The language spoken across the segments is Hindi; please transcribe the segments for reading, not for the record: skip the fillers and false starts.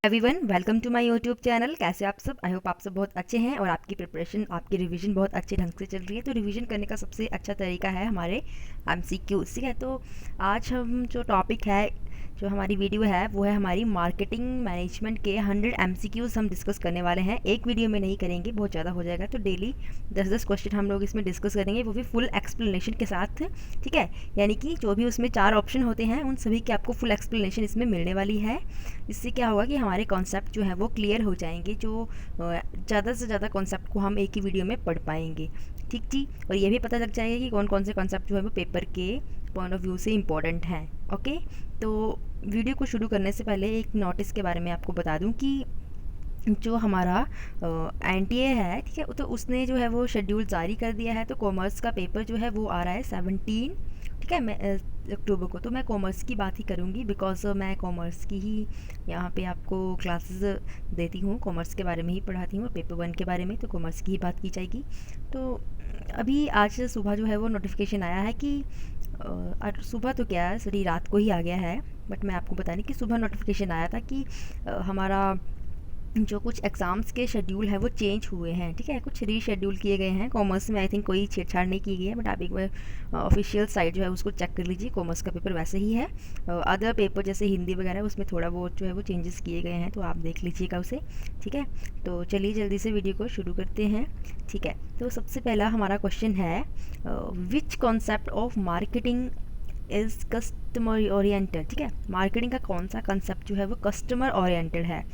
Everyone welcome to my YouTube channel. कैसे आप सब? आई होप आप सब बहुत अच्छे हैं और आपकी प्रिपरेशन, आपकी रिवीजन बहुत अच्छे ढंग से चल रही है। तो रिवीजन करने का सबसे अच्छा तरीका है हमारे एमसीक्यूज, ठीक है। तो आज हम जो टॉपिक है, जो हमारी वीडियो है, वो है हमारी मार्केटिंग मैनेजमेंट के 100 एमसीक्यूज हम डिस्कस करने वाले हैं। एक वीडियो में नहीं करेंगे, बहुत ज़्यादा हो जाएगा। तो डेली 10-10 क्वेश्चन हम लोग इसमें डिस्कस करेंगे, वो भी फुल एक्सप्लेनेशन के साथ, ठीक है। यानी कि जो भी उसमें 4 ऑप्शन होते हैं उन सभी की आपको फुल एक्सप्लेनेशन इसमें मिलने वाली है। इससे क्या होगा कि हमारे कॉन्सेप्ट जो है वो क्लियर हो जाएंगे, जो ज़्यादा से ज़्यादा कॉन्सेप्ट को हम एक ही वीडियो में पढ़ पाएंगे, ठीक जी। और ये भी पता लग जाएगा कि कौन कौन से कॉन्सेप्ट जो है वो पेपर के पॉइंट ऑफ व्यू से इम्पॉर्टेंट हैं। ओके, तो वीडियो को शुरू करने से पहले एक नोटिस के बारे में आपको बता दूं कि जो हमारा एनटीए है, ठीक है, तो उसने जो है वो शेड्यूल जारी कर दिया है। तो कॉमर्स का पेपर जो है वो आ रहा है 17, ठीक है, मैं अक्टूबर को। तो मैं कॉमर्स की बात ही करूँगी, बिकॉज मैं कॉमर्स की ही यहाँ पे आपको क्लासेस देती हूँ, कॉमर्स के बारे में ही पढ़ाती हूँ, पेपर 1 के बारे में तो कॉमर्स की ही बात की जाएगी। तो अभी आज सुबह जो है वो नोटिफिकेशन आया है कि सुबह तो क्या है, सॉरी, रात को ही आ गया है, बट मैं आपको बताने कि सुबह नोटिफिकेशन आया था कि हमारा जो कुछ एग्ज़ाम्स के शेड्यूल है वो चेंज हुए हैं, ठीक है, कुछ रीशेड्यूल किए गए हैं। कॉमर्स में आई थिंक कोई छेड़छाड़ नहीं की गई है, बट आप एक बार ऑफिशियल साइट जो है उसको चेक कर लीजिए। कॉमर्स का पेपर वैसे ही है, अदर पेपर जैसे हिंदी वगैरह उसमें थोड़ा बहुत जो है वो चेंजेस किए गए हैं, तो आप देख लीजिएगा उसे, ठीक है। तो चलिए जल्दी से वीडियो को शुरू करते हैं, ठीक है। तो सबसे पहला हमारा क्वेश्चन है, विच concept of marketing is customer oriented, ठीक है। मार्केटिंग का कौन सा कंसेप्ट जो है वो कस्टमर ओरिएंटेड है?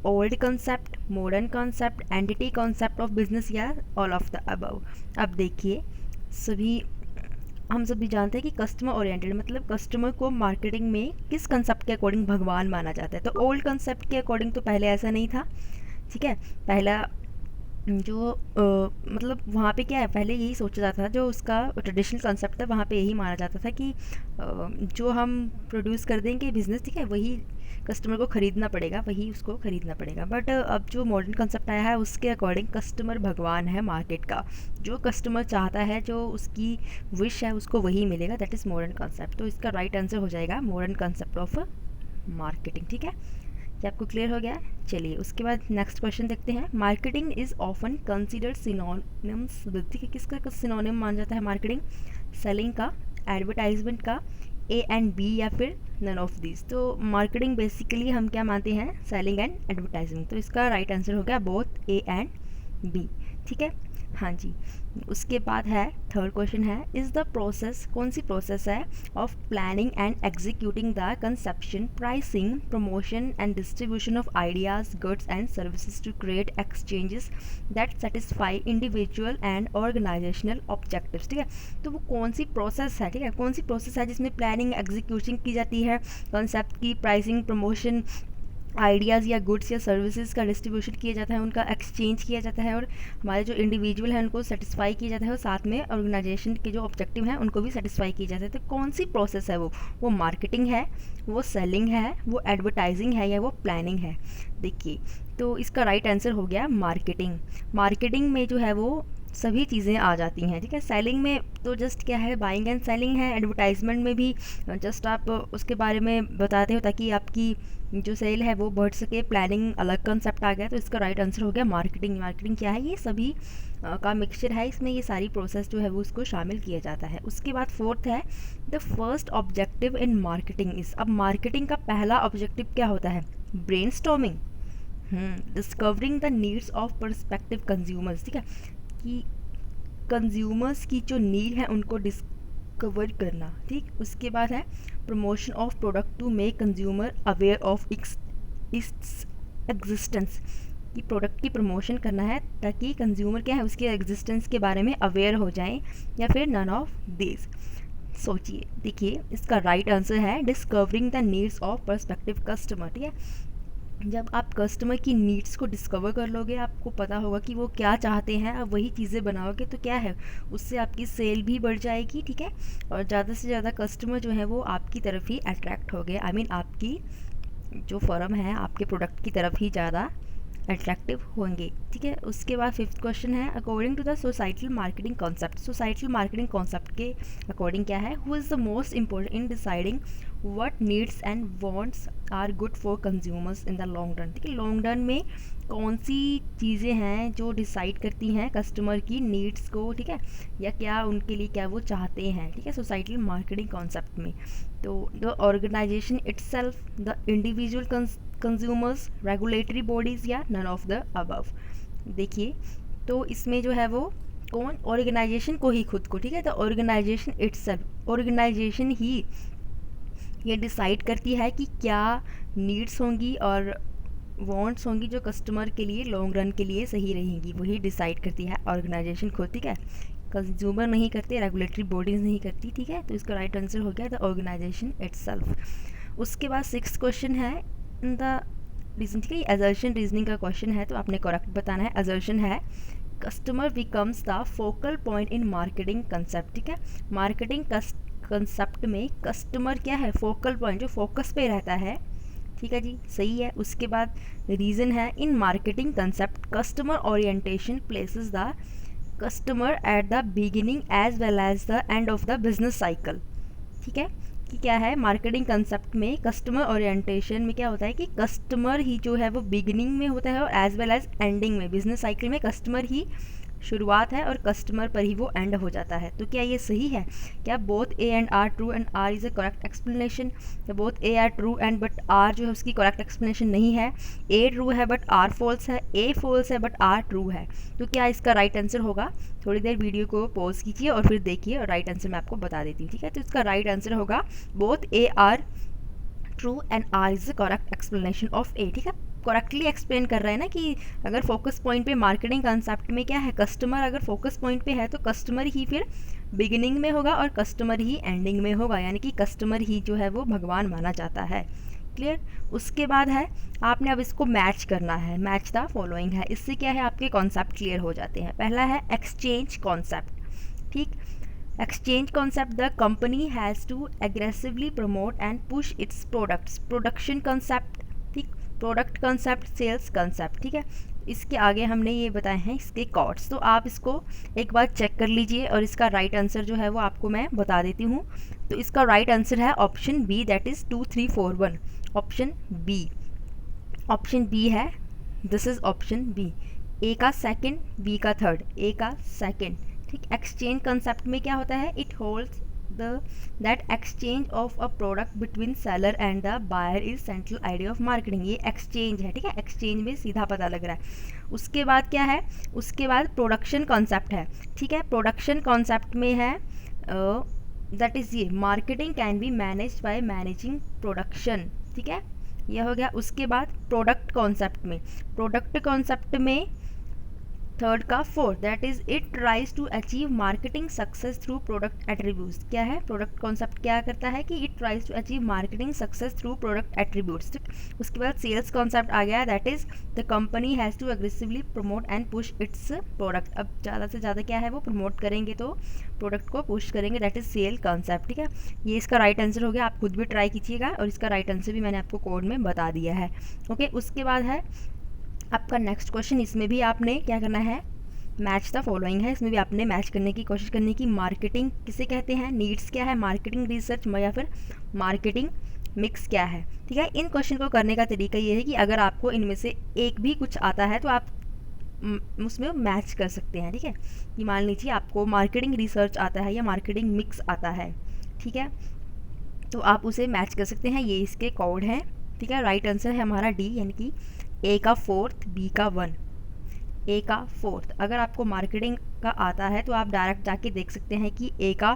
Old concept, modern concept, entity concept of business, या ऑल ऑफ द अबव? अब देखिए, सभी हम सभी जानते हैं कि कस्टमर ओरिएंटेड मतलब कस्टमर को मार्केटिंग में किस कंसेप्ट के अकॉर्डिंग भगवान माना जाता है। तो ओल्ड कंसेप्ट के अकॉर्डिंग तो पहले ऐसा नहीं था, ठीक है। पहला जो मतलब वहाँ पे क्या है, पहले यही सोचा जाता था, जो उसका ट्रेडिशनल कंसेप्ट था वहाँ पे यही माना जाता था कि जो हम प्रोड्यूस कर देंगे बिज़नेस, ठीक है, वही कस्टमर को ख़रीदना पड़ेगा, वही उसको ख़रीदना पड़ेगा। बट अब जो मॉडर्न कंसेप्ट आया है उसके अकॉर्डिंग कस्टमर भगवान है मार्केट का। जो कस्टमर चाहता है, जो उसकी विश है, उसको वही मिलेगा। That is modern concept. तो इसका राइट आंसर हो जाएगा मॉडर्न कंसेप्ट ऑफ मार्केटिंग, ठीक है। क्या आपको क्लियर हो गया? चलिए उसके बाद नेक्स्ट क्वेश्चन देखते हैं। Marketing is often considered synonyms with, ठीक है, किसका सिनोनिम मान जाता है मार्केटिंग? सेलिंग का, एडवर्टाइजमेंट का, ए एंड बी, या फिर नन ऑफ दिस? तो मार्केटिंग बेसिकली हम क्या मानते हैं? Selling and advertising. तो इसका राइट आंसर हो गया बोथ ए एंड बी, ठीक है। हाँ जी। उसके बाद है थर्ड क्वेश्चन है, इज़ द प्रोसेस, कौन सी प्रोसेस है, of planning and executing the conception, pricing, promotion and distribution of ideas, goods and services to create exchanges that satisfy individual and organisational objectives, ठीक है। तो वो कौन सी प्रोसेस है, ठीक है, कौन सी प्रोसेस है जिसमें प्लानिंग एग्जीक्यूशन की जाती है, कंसेप्ट की, प्राइसिंग, प्रमोशन, आइडियाज़ या गुड्स या सर्विसेज का डिस्ट्रीब्यूशन किया जाता है, उनका एक्सचेंज किया जाता है, और हमारे जो इंडिविजुअल हैं उनको सेटिस्फाई किया जाता है, और साथ में ऑर्गेनाइजेशन के जो ऑब्जेक्टिव हैं उनको भी सेटिस्फाई किया जाता है। तो कौन सी प्रोसेस है वो मार्केटिंग है, वो सेलिंग है, वो एडवर्टाइजिंग है, या वो प्लानिंग है? देखिए, तो इसका राइट आंसर हो गया मार्केटिंग। मार्केटिंग में जो है वो सभी चीज़ें आ जाती हैं, ठीक है। सेलिंग में तो जस्ट क्या है, बाइंग एंड सेलिंग है। एडवर्टाइजमेंट में भी जस्ट आप उसके बारे में बताते हो ताकि आपकी जो सेल है वो बढ़ सके। प्लानिंग अलग कंसेप्ट आ गया, तो इसका राइट आंसर हो गया मार्केटिंग। मार्केटिंग क्या है? ये सभी का मिक्सचर है, इसमें ये सारी प्रोसेस जो है वो उसको शामिल किया जाता है। उसके बाद फोर्थ है, the first objective in marketing is. अब मार्केटिंग का पहला ऑब्जेक्टिव क्या होता है? Brainstorming, discovering the needs of perspective consumers, ठीक है, कि कंज्यूमर्स की जो नीड है उनको डिस्कवर करना, ठीक। उसके बाद है promotion of product to make consumer aware of its existence, कि प्रोडक्ट की प्रमोशन करना है ताकि कंज्यूमर क्या है, उसके एग्जिस्टेंस के बारे में अवेयर हो जाएं, या फिर नन ऑफ दिस? सोचिए, देखिए, इसका राइट आंसर है discovering the needs of perspective customer, ठीक है। जब आप कस्टमर की नीड्स को डिस्कवर कर लोगे, आपको पता होगा कि वो क्या चाहते हैं, आप वही चीज़ें बनाओगे, तो क्या है, उससे आपकी सेल भी बढ़ जाएगी, ठीक है। और ज़्यादा से ज़्यादा कस्टमर जो है वो आपकी तरफ ही अट्रैक्ट हो गए, आई मीन आपकी जो फर्म है आपके प्रोडक्ट की तरफ ही ज़्यादा अट्रैक्टिव होंगे। ठीक है, उसके बाद फिफ्थ क्वेश्चन है according to the societal marketing concept. Societal marketing concept के अकॉर्डिंग क्या है, who is the most important in deciding what needs and wants are good for consumers in the long run. ठीक है, लॉन्ग रन में कौन सी चीज़ें हैं जो डिसाइड करती हैं कस्टमर की नीड्स को, ठीक है, या क्या उनके लिए क्या वो चाहते हैं। ठीक है, सोसाइटल मार्केटिंग कॉन्सेप्ट में तो the organisation itself, the individual consumers, regulatory bodies या नन ऑफ द अबव। देखिए तो इसमें जो है वो कौन, ऑर्गेनाइजेशन को ही खुद को, ठीक है, तो ऑर्गेनाइजेशन इटसेल्फ, ऑर्गेनाइजेशन ही ये डिसाइड करती है कि क्या नीड्स होंगी और वांट्स होंगी जो कस्टमर के लिए लॉन्ग रन के लिए सही रहेंगी, वही डिसाइड करती है ऑर्गेनाइजेशन खुद। ठीक है, कंज्यूमर नहीं करते, रेगुलेटरी बॉडीज़ नहीं करती। ठीक है, तो इसका राइट आंसर हो गया द ऑर्गेनाइजेशन इटसेल्फ। उसके बाद सिक्स्थ क्वेश्चन है इन द रीजन। ठीक है, असर्शन रीजनिंग का क्वेश्चन है तो आपने करेक्ट बताना है। असर्शन है customer becomes the focal point in marketing concept. ठीक है, मार्केटिंग कंसेप्ट में कस्टमर क्या है, फोकल पॉइंट, जो फोकस पे रहता है। ठीक है जी, सही है। उसके बाद रीज़न है in marketing concept customer orientation places the customer at the beginning as well as the end of the business cycle. ठीक है, कि क्या है मार्केटिंग कंसेप्ट में कस्टमर ओरिएंटेशन में क्या होता है कि कस्टमर ही जो है वो बिगिनिंग में होता है और एज वेल एज एंडिंग में, बिजनेस साइकिल में कस्टमर ही शुरुआत है और कस्टमर पर ही वो एंड हो जाता है। तो क्या ये सही है, क्या both A and R true and R is a correct explanation, या both A R true and but R जो है उसकी करेक्ट एक्सप्लेनेशन नहीं है, ए ट्रू है बट आर फॉल्स है, ए फॉल्स है बट आर ट्रू है। तो क्या इसका राइट आंसर होगा, थोड़ी देर वीडियो को पॉज कीजिए और फिर देखिए और राइट आंसर मैं आपको बता देती हूँ। ठीक है, तो इसका राइट आंसर होगा both A R true and R is the correct explanation of A. ठीक है, करेक्टली एक्सप्लेन कर रहे हैं ना कि अगर फोकस पॉइंट पे मार्केटिंग कंसेप्ट में क्या है, कस्टमर अगर फोकस पॉइंट पे है तो कस्टमर ही फिर बिगिनिंग में होगा और कस्टमर ही एंडिंग में होगा, यानी कि कस्टमर ही जो है वो भगवान माना जाता है। क्लियर। उसके बाद है आपने अब इसको मैच करना है, मैच द फॉलोइंग है। इससे क्या है आपके कॉन्सेप्ट क्लियर हो जाते हैं। पहला है एक्सचेंज कॉन्सेप्ट। ठीक, exchange concept the company has to aggressively promote and push its products. Production concept, ठीक, प्रोडक्ट कॉन्सेप्ट, सेल्स कॉन्सेप्ट। ठीक है, इसके आगे हमने ये बताए हैं इसके कॉर्ड्स, तो आप इसको एक बार चेक कर लीजिए और इसका राइट आंसर जो है वो आपको मैं बता देती हूँ। तो इसका राइट आंसर है option B, that is 2 3 4 1। Option B, option B है, this is option B. A का सेकंड, बी का थर्ड, ए का सेकंड। ठीक, एक्सचेंज कंसेप्ट में क्या होता है, it holds that exchange of a product between seller and the buyer is central idea of marketing. ये एक्सचेंज है। ठीक है, एक्सचेंज में सीधा पता लग रहा है। उसके बाद क्या है, उसके बाद प्रोडक्शन कॉन्सेप्ट है। ठीक है, प्रोडक्शन कॉन्सेप्ट में है दैट इज़ ये marketing can be manage by managing production. ठीक है, यह हो गया। उसके बाद प्रोडक्ट कॉन्सेप्ट में, प्रोडक्ट कॉन्सेप्ट में थर्ड का fourth, that is it tries to achieve marketing success through product attributes. क्या है, प्रोडक्ट कॉन्सेप्ट क्या करता है कि it tries to achieve marketing success through product attributes. उसके बाद सेल्स कॉन्सेप्ट आ गया, that is the company has to aggressively promote and push it's product. अब ज़्यादा से ज़्यादा क्या है वो प्रमोट करेंगे तो प्रोडक्ट को पुश करेंगे, दैट इज सेल कॉन्सेप्ट। ठीक है, ये इसका राइट आंसर हो गया। आप खुद भी ट्राई कीजिएगा और इसका राइट आंसर भी मैंने आपको कोड में बता दिया है। ओके, उसके बाद है आपका नेक्स्ट क्वेश्चन। इसमें भी आपने क्या करना है, मैच द फॉलोइंग है। इसमें भी आपने मैच करने की कोशिश करने की, मार्केटिंग किसे कहते हैं, नीड्स क्या है, मार्केटिंग रिसर्च या फिर मार्केटिंग मिक्स क्या है। ठीक है, इन क्वेश्चन को करने का तरीका ये है कि अगर आपको इनमें से एक भी कुछ आता है तो आप उसमें मैच कर सकते हैं। ठीक है, कि मान लीजिए आपको मार्केटिंग रिसर्च आता है या मार्केटिंग मिक्स आता है, ठीक है, तो आप उसे मैच कर सकते हैं। ये इसके कोड हैं। ठीक है, राइट आंसर है हमारा डी, यानी कि ए का फोर्थ, बी का 1, ए का फोर्थ। अगर आपको मार्केटिंग का आता है तो आप डायरेक्ट जाके देख सकते हैं कि ए का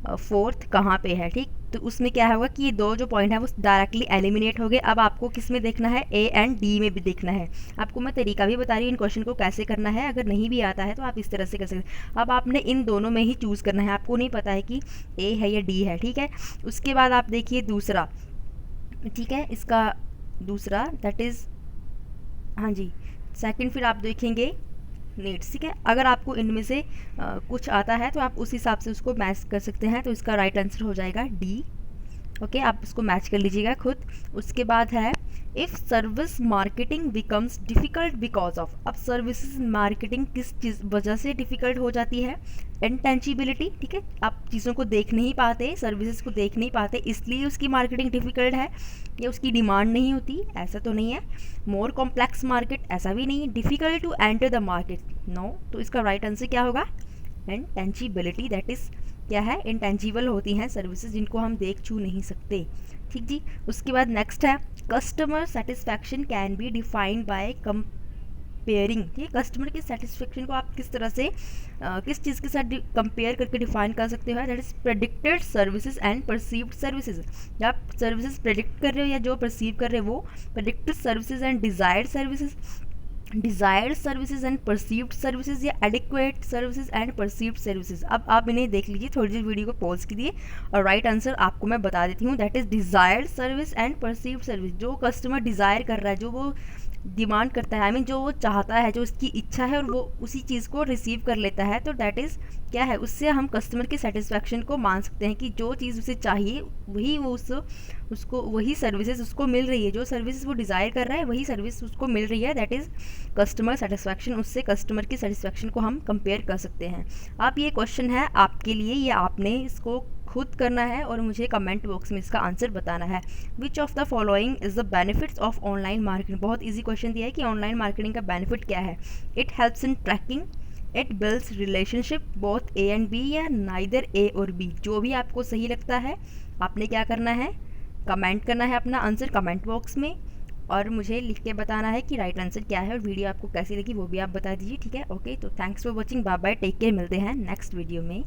फोर्थ कहाँ पे है। ठीक, तो उसमें क्या होगा कि ये दो जो पॉइंट है वो डायरेक्टली एलिमिनेट हो गए। अब आपको किस में देखना है, ए एंड डी में भी देखना है। आपको मैं तरीका भी बता रही हूँ इन क्वेश्चन को कैसे करना है, अगर नहीं भी आता है तो आप इस तरह से कर सकते हैं। अब आपने इन दोनों में ही चूज़ करना है, आपको नहीं पता है कि ए है या डी है। ठीक है, उसके बाद आप देखिए दूसरा, ठीक है, इसका दूसरा दैट इज़, हाँ जी, सेकंड फिर आप देखेंगे नीड्स। ठीक है, अगर आपको इनमें से कुछ आता है तो आप उस हिसाब से उसको मैच कर सकते हैं। तो इसका राइट आंसर हो जाएगा डी। ओके, आप उसको मैच कर लीजिएगा खुद। उसके बाद है if service marketing becomes difficult because of, अब सर्विसेज मार्केटिंग किस चीज़ वजह से डिफ़िकल्ट हो जाती है? इंटेंजिबिलिटी, ठीक है, आप चीज़ों को देख नहीं पाते, सर्विसेज को देख नहीं पाते, इसलिए उसकी मार्केटिंग डिफ़िकल्ट है, या उसकी डिमांड नहीं होती, ऐसा तो नहीं है। मोर कॉम्प्लेक्स मार्केट, ऐसा भी नहीं है। Difficult to enter the market, no, तो इसका राइट आंसर क्या होगा? इंटेंजिबिलिटी, दैट इज़ क्या है? इंटेंजिबल होती हैं सर्विसेज जिनको हम देख छू नहीं सकते। ठीक जी। उसके बाद नेक्स्ट है customer satisfaction can be defined by comparing, ठीक है, कस्टमर की सेटिस्फेक्शन को आप किस तरह से किस चीज़ के साथ कंपेयर करके डिफाइन कर सकते हो? That is predicted services and perceived services, या आप सर्विसेज प्रेडिक्ट कर रहे हो या जो परसीव कर रहे हो वो predicted services and desired services, desired services and perceived services, या adequate services and perceived services. अब आप इन्हें देख लीजिए, थोड़ी देर वीडियो को पॉज कीजिए और राइट आंसर आपको मैं बता देती हूँ। That is desired service and perceived service, जो कस्टमर डिज़ायर कर रहा है, जो वो डिमांड करता है, आई मीन जो वो चाहता है, जो उसकी इच्छा है और वो उसी चीज़ को रिसीव कर लेता है, तो डैट इज़ क्या है? उससे हम कस्टमर की सेटिस्फैक्शन को मान सकते हैं कि जो चीज़ उसे चाहिए वही वो उसको वही सर्विसेज उसको मिल रही है, जो सर्विस वो डिज़ायर कर रहा है वही सर्विस उसको मिल रही है, दैट इज़ कस्टमर सेटिस्फैक्शन। उससे कस्टमर की सेटिस्फैक्शन को हम कंपेयर कर सकते हैं। आप ये क्वेश्चन है आपके लिए, ये आपने इसको खुद करना है और मुझे कमेंट बॉक्स में इसका आंसर बताना है। Which of the following is the benefits of online marketing, बहुत इजी क्वेश्चन दिया है कि ऑनलाइन मार्केटिंग का बेनिफिट क्या है? It helps in tracking, it builds relationship, both A and B, या नाइदर ए और बी। जो भी आपको सही लगता है आपने क्या करना है? कमेंट करना है अपना आंसर कमेंट बॉक्स में और मुझे लिख के बताना है कि राइट आंसर क्या है, और वीडियो आपको कैसी लगी वो भी आप बता दीजिए। ठीक है, ओके, तो thanks for watching, bye bye, take care, मिलते हैं नेक्स्ट वीडियो में।